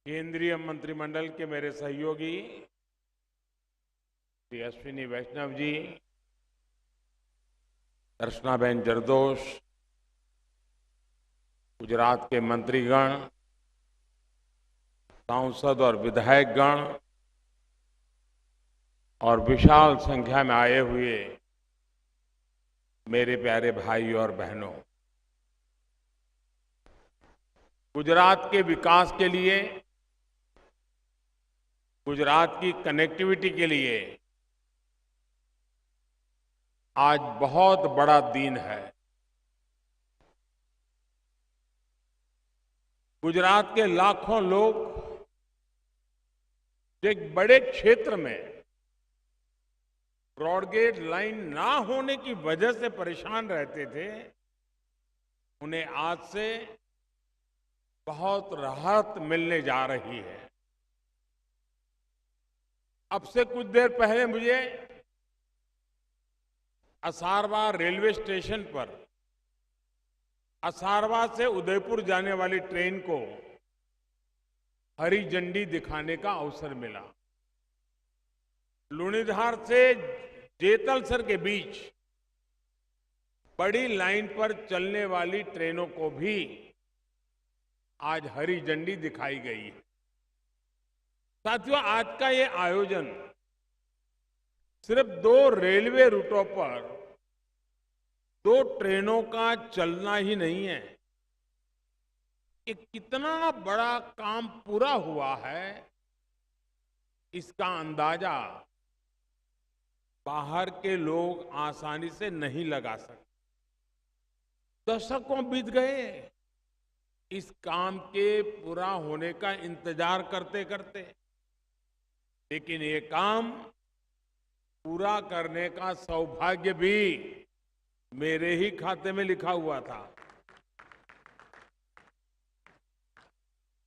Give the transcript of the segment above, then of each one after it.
केंद्रीय मंत्रिमंडल के मेरे सहयोगी श्री अश्विनी वैष्णव जी, दर्शनाबेन जरदोश, गुजरात के मंत्रीगण, सांसद और विधायकगण और विशाल संख्या में आए हुए मेरे प्यारे भाई और बहनों, गुजरात के विकास के लिए, गुजरात की कनेक्टिविटी के लिए आज बहुत बड़ा दिन है। गुजरात के लाखों लोग जो एक बड़े क्षेत्र में ब्रॉडगेज लाइन ना होने की वजह से परेशान रहते थे, उन्हें आज से बहुत राहत मिलने जा रही है। अब से कुछ देर पहले मुझे असारवा रेलवे स्टेशन पर असारवा से उदयपुर जाने वाली ट्रेन को हरी झंडी दिखाने का अवसर मिला। लुणीधार से जेतलसर के बीच बड़ी लाइन पर चलने वाली ट्रेनों को भी आज हरी झंडी दिखाई गई है। साथियों, आज का ये आयोजन सिर्फ 2 रेलवे रूटों पर 2 ट्रेनों का चलना ही नहीं है। ये कितना बड़ा काम पूरा हुआ है, इसका अंदाजा बाहर के लोग आसानी से नहीं लगा सकते। दशकों बीत गए इस काम के पूरा होने का इंतजार करते करते, लेकिन ये काम पूरा करने का सौभाग्य भी मेरे ही खाते में लिखा हुआ था।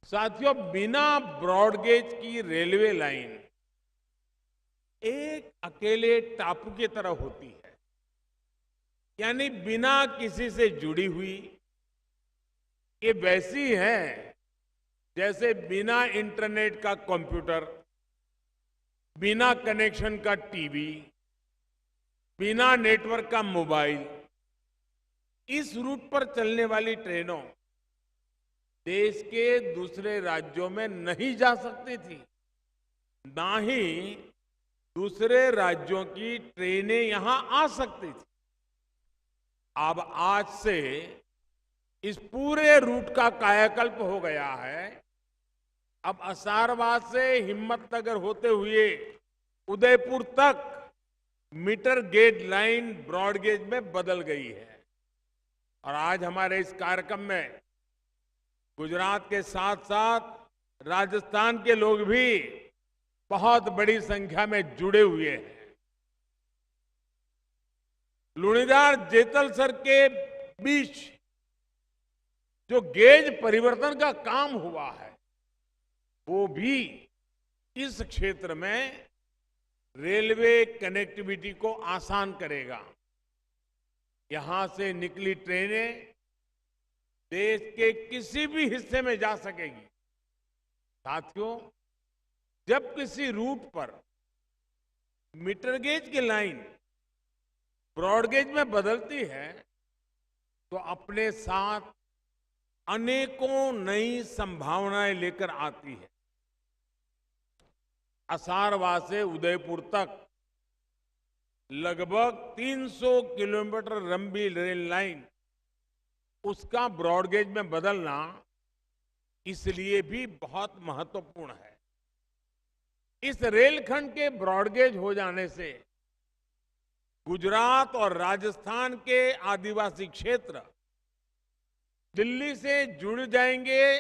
साथियों, बिना ब्रॉडगेज की रेलवे लाइन एक अकेले टापू की तरह होती है, यानी बिना किसी से जुड़ी हुई। ये वैसी है जैसे बिना इंटरनेट का कंप्यूटर, बिना कनेक्शन का टीवी, बिना नेटवर्क का मोबाइल। इस रूट पर चलने वाली ट्रेनों देश के दूसरे राज्यों में नहीं जा सकती थी, ना ही दूसरे राज्यों की ट्रेनें यहां आ सकती थी। अब आज से इस पूरे रूट का कायाकल्प हो गया है। अब असारवा से हिम्मतनगर होते हुए उदयपुर तक मीटर गेज लाइन ब्रॉडगेज में बदल गई है। और आज हमारे इस कार्यक्रम में गुजरात के साथ साथ राजस्थान के लोग भी बहुत बड़ी संख्या में जुड़े हुए हैं। लुणीधार जेतलसर के बीच जो गेज परिवर्तन का काम हुआ है, वो भी इस क्षेत्र में रेलवे कनेक्टिविटी को आसान करेगा। यहां से निकली ट्रेनें देश के किसी भी हिस्से में जा सकेगी। साथियों, जब किसी रूट पर मीटर गेज की लाइन ब्रॉडगेज में बदलती है, तो अपने साथ अनेकों नई संभावनाएं लेकर आती है। असारवा से उदयपुर तक लगभग 300 किलोमीटर लंबी रेल लाइन, उसका ब्रॉडगेज में बदलना इसलिए भी बहुत महत्वपूर्ण है। इस रेलखंड के ब्रॉडगेज हो जाने से गुजरात और राजस्थान के आदिवासी क्षेत्र दिल्ली से जुड़ जाएंगे,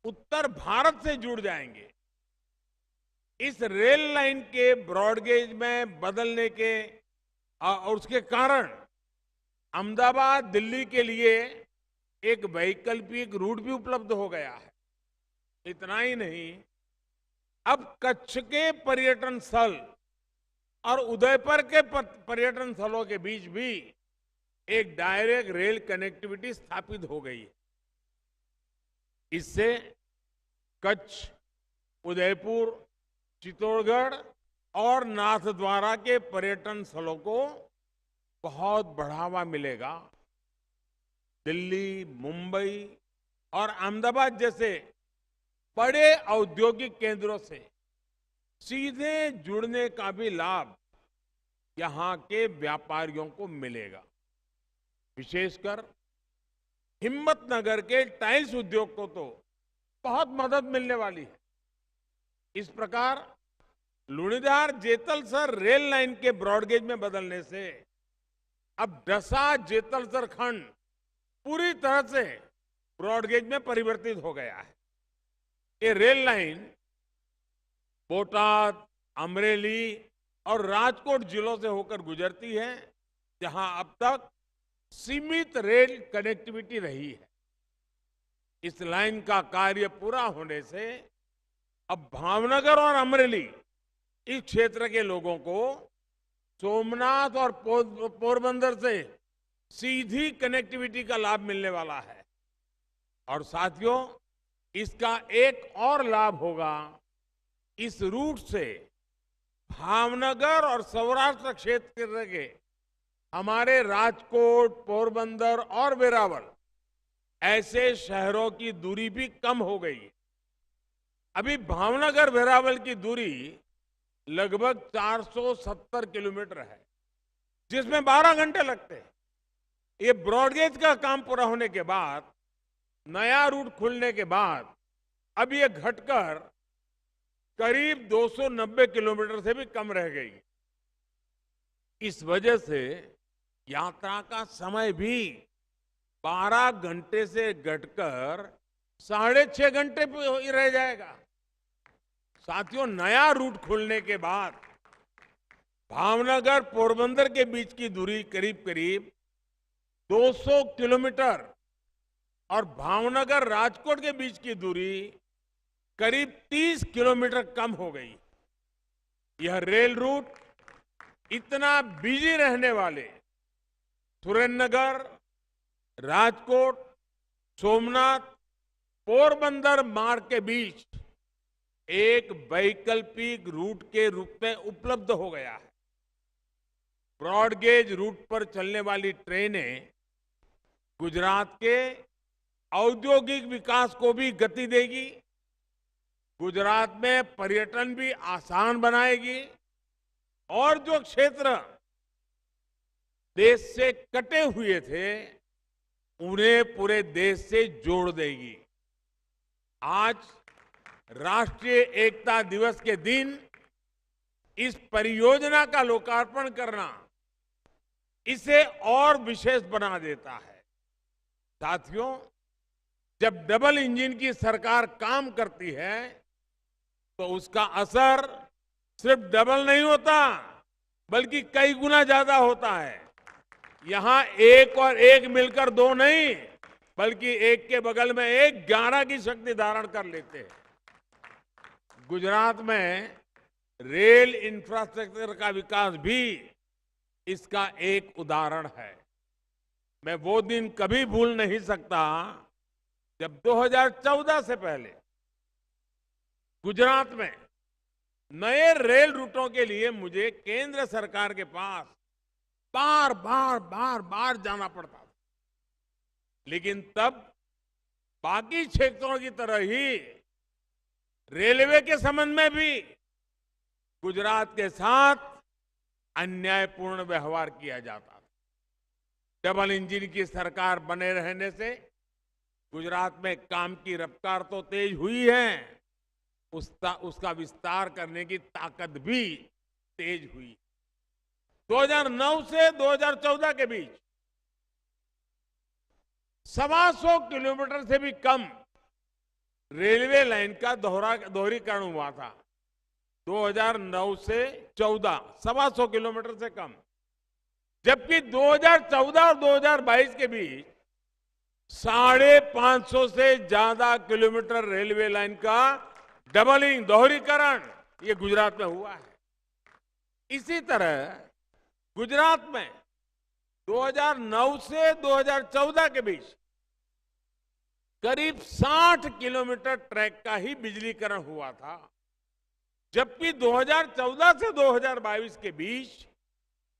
उत्तर भारत से जुड़ जाएंगे। इस रेल लाइन के ब्रॉडगेज में बदलने के और उसके कारण अहमदाबाद दिल्ली के लिए एक वैकल्पिक रूट भी उपलब्ध हो गया है। इतना ही नहीं, अब कच्छ के पर्यटन स्थल और उदयपुर के पर्यटन स्थलों के बीच भी एक डायरेक्ट रेल कनेक्टिविटी स्थापित हो गई है। इससे कच्छ, उदयपुर, चित्तौड़गढ़ और नाथद्वारा के पर्यटन स्थलों को बहुत बढ़ावा मिलेगा। दिल्ली, मुंबई और अहमदाबाद जैसे बड़े औद्योगिक केंद्रों से सीधे जुड़ने का भी लाभ यहां के व्यापारियों को मिलेगा। विशेषकर हिम्मतनगर के टाइल्स उद्योग को तो बहुत मदद मिलने वाली है। इस प्रकार लुणीधार जेतलसर रेल लाइन के ब्रॉडगेज में बदलने से अब डसा जेतलसर खंड पूरी तरह से ब्रॉडगेज में परिवर्तित हो गया है। ये रेल लाइन बोटाद, अमरेली और राजकोट जिलों से होकर गुजरती है, जहां अब तक सीमित रेल कनेक्टिविटी रही है। इस लाइन का कार्य पूरा होने से अब भावनगर और अमरेली इस क्षेत्र के लोगों को सोमनाथ और पोरबंदर से सीधी कनेक्टिविटी का लाभ मिलने वाला है। और साथियों, इसका एक और लाभ होगा। इस रूट से भावनगर और सौराष्ट्र क्षेत्र के हमारे राजकोट, पोरबंदर और वेरावल ऐसे शहरों की दूरी भी कम हो गई। अभी भावनगर वेरावल की दूरी लगभग 470 किलोमीटर है, जिसमें 12 घंटे लगते हैं। ये ब्रॉडगेज का काम पूरा होने के बाद, नया रूट खुलने के बाद अब ये घटकर करीब 290 किलोमीटर से भी कम रह गई। इस वजह से यात्रा का समय भी 12 घंटे से घटकर 6.5 घंटे पे रह जाएगा। साथियों, नया रूट खुलने के बाद भावनगर पोरबंदर के बीच की दूरी करीब करीब 200 किलोमीटर और भावनगर राजकोट के बीच की दूरी करीब 30 किलोमीटर कम हो गई। यह रेल रूट इतना बिजी रहने वाले सुरेंद्रनगर, राजकोट, सोमनाथ, पोरबंदर मार्ग के बीच एक वैकल्पिक रूट के रूप में उपलब्ध हो गया है। ब्रॉडगेज रूट पर चलने वाली ट्रेनें गुजरात के औद्योगिक विकास को भी गति देगी, गुजरात में पर्यटन भी आसान बनाएगी और जो क्षेत्र देश से कटे हुए थे उन्हें पूरे देश से जोड़ देगी। आज राष्ट्रीय एकता दिवस के दिन इस परियोजना का लोकार्पण करना इसे और विशेष बना देता है। साथियों, जब डबल इंजन की सरकार काम करती है तो उसका असर सिर्फ डबल नहीं होता, बल्कि कई गुना ज्यादा होता है। यहां एक और एक मिलकर दो नहीं, बल्कि एक के बगल में एक 11 की शक्ति धारण कर लेते हैं। गुजरात में रेल इंफ्रास्ट्रक्चर का विकास भी इसका एक उदाहरण है। मैं वो दिन कभी भूल नहीं सकता जब 2014 से पहले गुजरात में नए रेल रूटों के लिए मुझे केंद्र सरकार के पास बार बार जाना पड़ता था। लेकिन तब बाकी क्षेत्रों की तरह ही रेलवे के संबंध में भी गुजरात के साथ अन्यायपूर्ण व्यवहार किया जाता था। डबल इंजन की सरकार बने रहने से गुजरात में काम की रफ्तार तो तेज हुई है, उसका विस्तार करने की ताकत भी तेज हुई। 2009 से 2014 के बीच 125 किलोमीटर से भी कम रेलवे लाइन का दोहरीकरण हुआ था। 2009 से 14 125 किलोमीटर से कम, जबकि 2014 और 2022 के बीच 550 से ज्यादा किलोमीटर रेलवे लाइन का डबलिंग, दोहरीकरण ये गुजरात में हुआ है। इसी तरह गुजरात में 2009 से 2014 के बीच करीब 60 किलोमीटर ट्रैक का ही बिजलीकरण हुआ था, जबकि 2014 से 2022 के बीच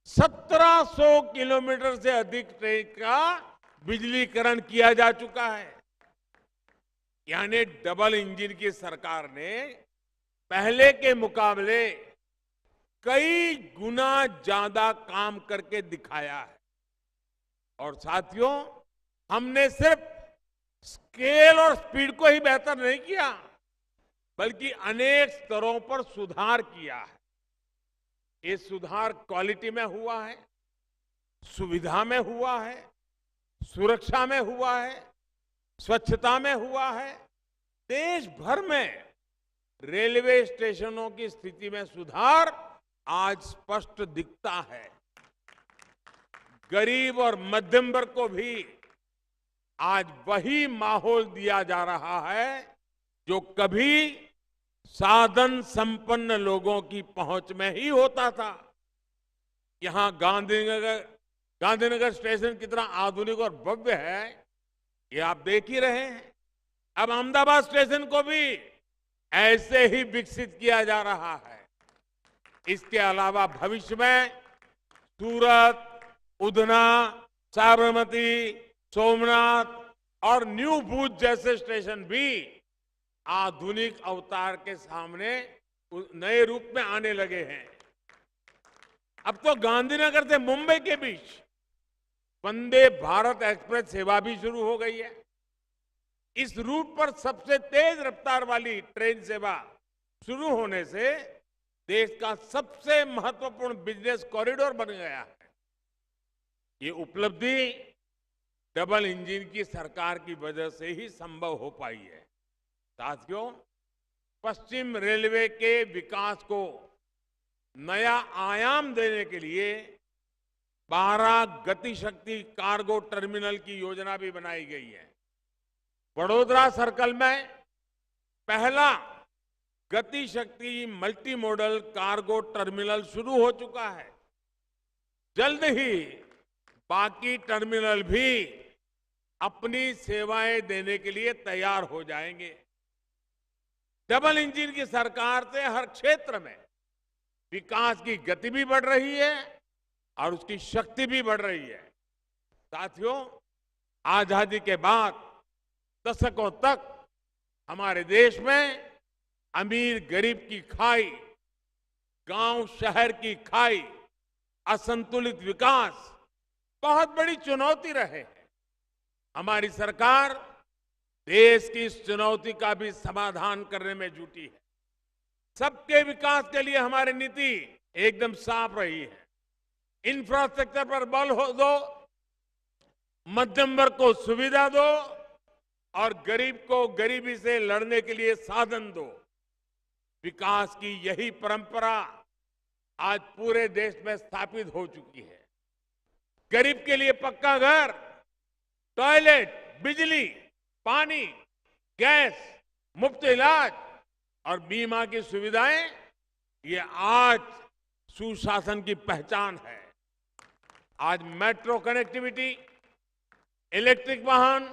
1700 किलोमीटर से अधिक ट्रैक का बिजलीकरण किया जा चुका है। यानी डबल इंजन की सरकार ने पहले के मुकाबले कई गुना ज्यादा काम करके दिखाया है। और साथियों, हमने सिर्फ स्केल और स्पीड को ही बेहतर नहीं किया, बल्कि अनेक स्तरों पर सुधार किया है। ये सुधार क्वालिटी में हुआ है, सुविधा में हुआ है, सुरक्षा में हुआ है, स्वच्छता में हुआ है। देश भर में रेलवे स्टेशनों की स्थिति में सुधार आज स्पष्ट दिखता है। गरीब और मध्यम वर्ग को भी आज वही माहौल दिया जा रहा है जो कभी साधन संपन्न लोगों की पहुंच में ही होता था। यहां गांधीनगर स्टेशन कितना आधुनिक और भव्य है, ये आप देख ही रहे हैं। अब अहमदाबाद स्टेशन को भी ऐसे ही विकसित किया जा रहा है। इसके अलावा भविष्य में सूरत, उधना, साबरमती, सोमनाथ और न्यू भूज जैसे स्टेशन भी आधुनिक अवतार के सामने नए रूप में आने लगे हैं। अब तो गांधीनगर से मुंबई के बीच वंदे भारत एक्सप्रेस सेवा भी शुरू हो गई है। इस रूट पर सबसे तेज रफ्तार वाली ट्रेन सेवा शुरू होने से देश का सबसे महत्वपूर्ण बिजनेस कॉरिडोर बन गया है। ये उपलब्धि डबल इंजन की सरकार की वजह से ही संभव हो पाई है। साथियों, पश्चिम रेलवे के विकास को नया आयाम देने के लिए 12 गति शक्ति कार्गो टर्मिनल की योजना भी बनाई गई है। वडोदरा सर्कल में पहला गति शक्ति मल्टी मॉडल कार्गो टर्मिनल शुरू हो चुका है। जल्द ही बाकी टर्मिनल भी अपनी सेवाएं देने के लिए तैयार हो जाएंगे। डबल इंजन की सरकार से हर क्षेत्र में विकास की गति भी बढ़ रही है और उसकी शक्ति भी बढ़ रही है। साथियों, आजादी के बाद दशकों तक हमारे देश में अमीर गरीब की खाई, गांव शहर की खाई, असंतुलित विकास बहुत बड़ी चुनौती रहे हैं। हमारी सरकार देश की इस चुनौती का भी समाधान करने में जुटी है। सबके विकास के लिए हमारी नीति एकदम साफ रही है। इंफ्रास्ट्रक्चर पर बल दो, मध्यम वर्ग को सुविधा दो और गरीब को गरीबी से लड़ने के लिए साधन दो। विकास की यही परंपरा आज पूरे देश में स्थापित हो चुकी है। गरीब के लिए पक्का घर, टॉयलेट, बिजली, पानी, गैस, मुफ्त इलाज और बीमा की सुविधाएं, ये आज सुशासन की पहचान है। आज मेट्रो कनेक्टिविटी, इलेक्ट्रिक वाहन,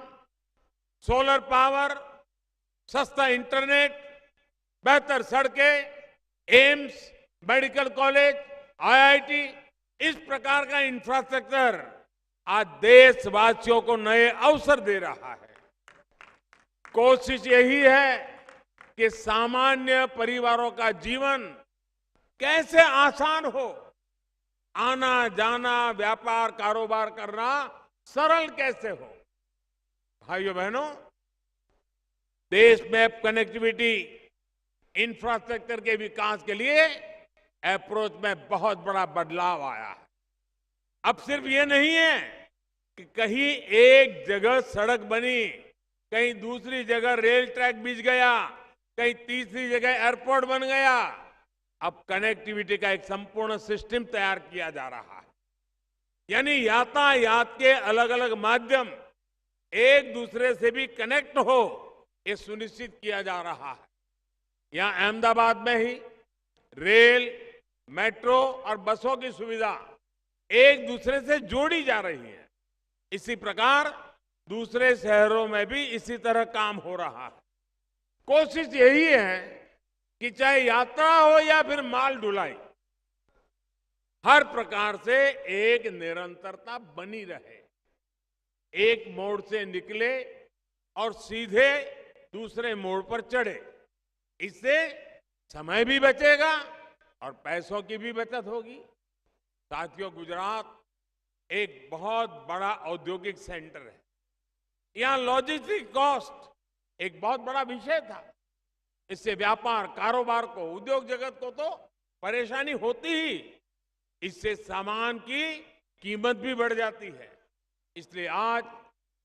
सोलर पावर, सस्ता इंटरनेट, बेहतर सड़कें, एम्स, मेडिकल कॉलेज, आईआईटी, इस प्रकार का इंफ्रास्ट्रक्चर आज देशवासियों को नए अवसर दे रहा है। कोशिश यही है कि सामान्य परिवारों का जीवन कैसे आसान हो, आना जाना, व्यापार कारोबार करना सरल कैसे हो। भाइयों बहनों, देश में कनेक्टिविटी इंफ्रास्ट्रक्चर के विकास के लिए अप्रोच में बहुत बड़ा बदलाव आया है। अब सिर्फ ये नहीं है कि कहीं एक जगह सड़क बनी, कहीं दूसरी जगह रेल ट्रैक बिछ गया, कहीं तीसरी जगह एयरपोर्ट बन गया। अब कनेक्टिविटी का एक संपूर्ण सिस्टम तैयार किया जा रहा है। यानी यातायात के अलग अलग माध्यम एक दूसरे से भी कनेक्ट हो, ये सुनिश्चित किया जा रहा है। यहां अहमदाबाद में ही रेल, मेट्रो और बसों की सुविधा एक दूसरे से जोड़ी जा रही है। इसी प्रकार दूसरे शहरों में भी इसी तरह काम हो रहा है। कोशिश यही है कि चाहे यात्रा हो या फिर माल ढुलाई, हर प्रकार से एक निरंतरता बनी रहे, एक मोड़ से निकले और सीधे दूसरे मोड़ पर चढ़े। इससे समय भी बचेगा और पैसों की भी बचत होगी। साथियों, गुजरात एक बहुत बड़ा औद्योगिक सेंटर है। यहां लॉजिस्टिक कॉस्ट एक बहुत बड़ा विषय था। इससे व्यापार, कारोबार को, उद्योग जगत को तो परेशानी होती ही, इससे सामान की कीमत भी बढ़ जाती है। इसलिए आज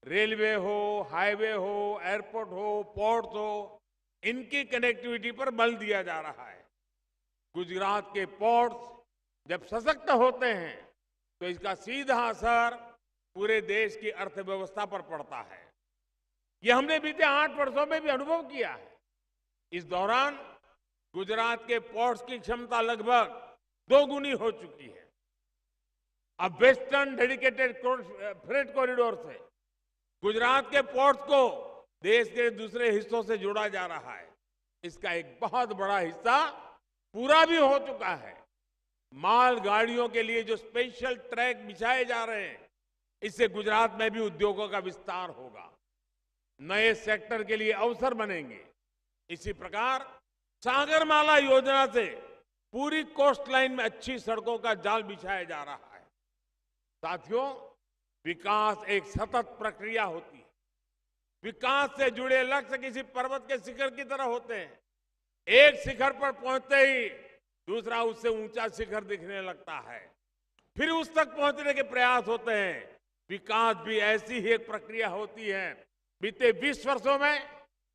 रेलवे हो, हाईवे हो, एयरपोर्ट हो, पोर्ट हो, इनकी कनेक्टिविटी पर बल दिया जा रहा है। गुजरात के पोर्ट्स जब सशक्त होते हैं तो इसका सीधा असर पूरे देश की अर्थव्यवस्था पर पड़ता है। यह हमने बीते 8 वर्षों में भी अनुभव किया है। इस दौरान गुजरात के पोर्ट्स की क्षमता लगभग 2 गुनी हो चुकी है। अब वेस्टर्न डेडिकेटेड फ्रेट कॉरिडोर से गुजरात के पोर्ट्स को देश के दूसरे हिस्सों से जोड़ा जा रहा है। इसका एक बहुत बड़ा हिस्सा पूरा भी हो चुका है। माल गाड़ियों के लिए जो स्पेशल ट्रैक बिछाए जा रहे हैं, इससे गुजरात में भी उद्योगों का विस्तार होगा, नए सेक्टर के लिए अवसर बनेंगे। इसी प्रकार सागरमाला योजना से पूरी कोस्ट लाइन में अच्छी सड़कों का जाल बिछाया जा रहा है। साथियों, विकास एक सतत प्रक्रिया होती है। विकास से जुड़े लक्ष्य किसी पर्वत के शिखर की तरह होते हैं। एक शिखर पर पहुंचते ही दूसरा उससे ऊंचा शिखर दिखने लगता है, फिर उस तक पहुंचने के प्रयास होते हैं। विकास भी ऐसी ही एक प्रक्रिया होती है। बीते 20 वर्षों में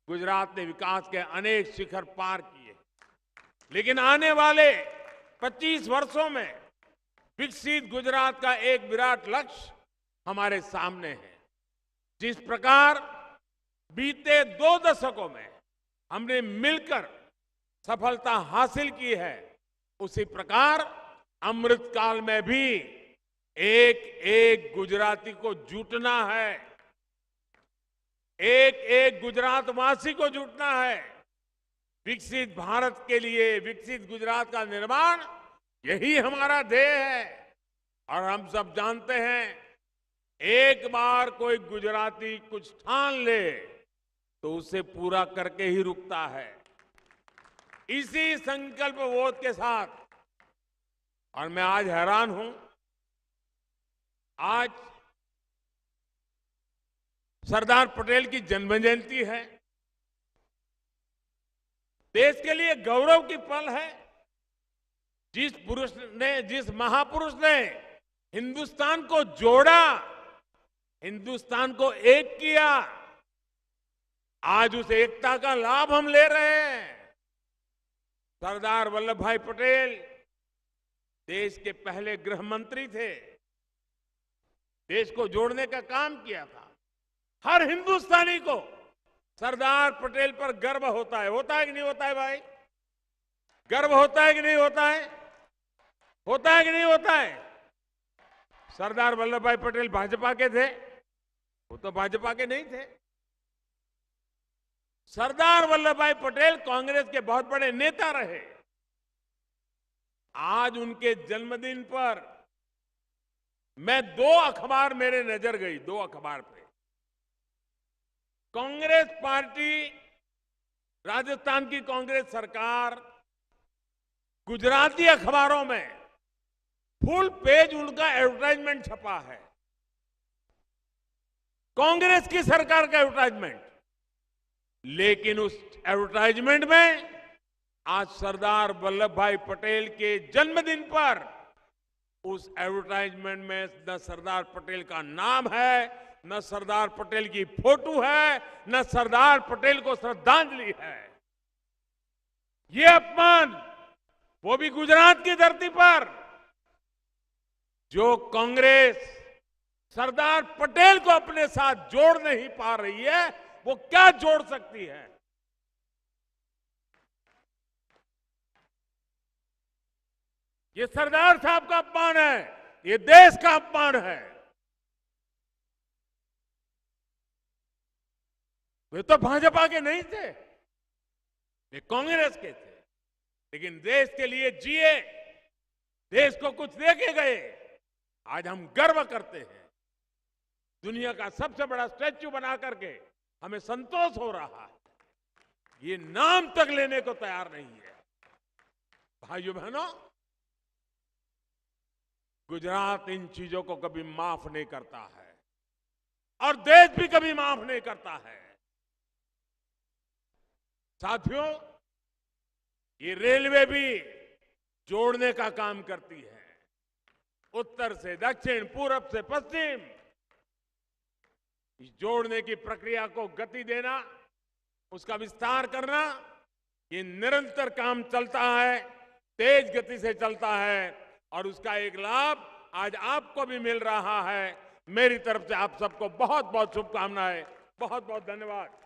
गुजरात ने विकास के अनेक शिखर पार किए, लेकिन आने वाले 25 वर्षों में विकसित गुजरात का एक विराट लक्ष्य हमारे सामने है। जिस प्रकार बीते 2 दशकों में हमने मिलकर सफलता हासिल की है, उसी प्रकार अमृत काल में भी एक एक गुजराती को जुटना है, एक एक गुजरातवासी को जुटना है। विकसित भारत के लिए विकसित गुजरात का निर्माण, यही हमारा ध्येय है। और हम सब जानते हैं, एक बार कोई गुजराती कुछ ठान ले तो उसे पूरा करके ही रुकता है। इसी संकल्प बोध के साथ, और मैं आज हैरान हूं, आज सरदार पटेल की जन्म जयंती है। देश के लिए गौरव की पल है। जिस महापुरुष ने हिंदुस्तान को जोड़ा, हिंदुस्तान को एक किया, आज उस एकता का लाभ हम ले रहे हैं। सरदार वल्लभ भाई पटेल देश के पहले गृह मंत्री थे। देश को जोड़ने का काम किया था। हर हिंदुस्तानी को सरदार पटेल पर गर्व होता है कि नहीं होता है भाई? गर्व होता है कि नहीं होता है? होता है कि नहीं होता है? सरदार वल्लभ भाई पटेल भाजपा के थे? वो तो भाजपा के नहीं थे। सरदार वल्लभ भाई पटेल कांग्रेस के बहुत बड़े नेता रहे। आज उनके जन्मदिन पर मैं 2 अखबार मेरे नजर गई, 2 अखबार पे। कांग्रेस पार्टी, राजस्थान की कांग्रेस सरकार, गुजराती अखबारों में फुल पेज उनका एडवर्टाइजमेंट छपा है। कांग्रेस की सरकार का एडवर्टाइजमेंट। लेकिन उस एडवर्टाइजमेंट में आज सरदार वल्लभ भाई पटेल के जन्मदिन पर उस एडवर्टाइजमेंट में न सरदार पटेल का नाम है, न सरदार पटेल की फोटो है, न सरदार पटेल को श्रद्धांजलि है। ये अपमान, वो भी गुजरात की धरती पर। जो कांग्रेस सरदार पटेल को अपने साथ जोड़ नहीं पा रही है, वो क्या जोड़ सकती है? ये सरदार साहब का अपमान है, ये देश का अपमान है। वे तो भाजपा के नहीं थे, वे कांग्रेस के थे, लेकिन देश के लिए जिए, देश को कुछ दे के गए। आज हम गर्व करते हैं। दुनिया का सबसे बड़ा स्टैच्यू बना करके हमें संतोष हो रहा है। ये नाम तक लेने को तैयार नहीं है। भाइयों बहनों, गुजरात इन चीजों को कभी माफ नहीं करता है और देश भी कभी माफ नहीं करता है। साथियों, ये रेलवे भी जोड़ने का काम करती है, उत्तर से दक्षिण, पूरब से पश्चिम। इस जोड़ने की प्रक्रिया को गति देना, उसका विस्तार करना, ये निरंतर काम चलता है, तेज गति से चलता है और उसका एक लाभ आज आपको भी मिल रहा है। मेरी तरफ से आप सबको बहुत बहुत शुभकामनाएं, बहुत बहुत धन्यवाद।